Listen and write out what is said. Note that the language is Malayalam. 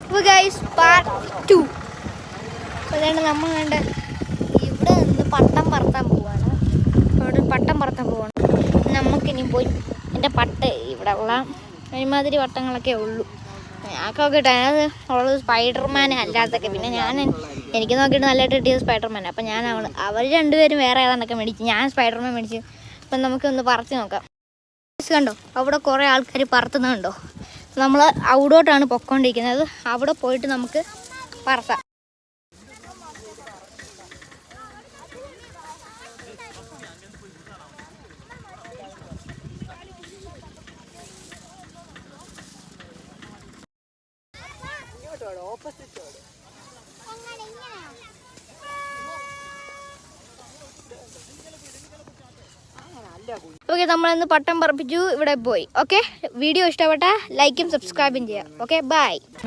അപ്പോൾ ഗൈസ് പാർട്ട് 2. അതുകൊണ്ട് നമ്മൾ കണ്ട ഇവിടെ നിന്ന് പട്ടം പറത്താൻ പോവാണ്. അവിടെ പട്ടം പറത്താൻ പോവാണ്. നമുക്കിനി പോയി എൻ്റെ പട്ട് ഇവിടെ ഉള്ള ഒരുമാതിരി വട്ടങ്ങളൊക്കെ ഉള്ളൂ. ഞങ്ങൾക്ക് നോക്കിയിട്ട് അത് ഉള്ളത് സ്പൈഡർമാൻ അല്ലാത്തൊക്കെ. പിന്നെ എനിക്ക് നോക്കിയിട്ട് നല്ലതായിട്ട് കിട്ടിയത് സ്പൈഡർമാൻ. അപ്പം അവർ രണ്ടുപേരും വേറെ ഏതാണ്ടൊക്കെ മേടിച്ചു. ഞാൻ സ്പൈഡർമാൻ മേടിച്ചു. അപ്പം നമുക്കൊന്ന് പറത്തി നോക്കാം. കണ്ടോ, അവിടെ കുറേ ആൾക്കാർ പറത്തുന്നുണ്ടോ? നമ്മൾ അവിടോട്ടാണ് പൊയ്ക്കൊണ്ടിരിക്കുന്നത്. അവിടെ പോയിട്ട് നമുക്ക് പറത്താം. ഓക്കെ, നമ്മളിന്ന് പട്ടം പറപ്പിച്ചു, ഇവിടെ പോയി. ഓക്കെ, വീഡിയോ ഇഷ്ടപ്പെട്ടാൽ ലൈക്കും സബ്സ്ക്രൈബും ചെയ്യാം. Okay, by.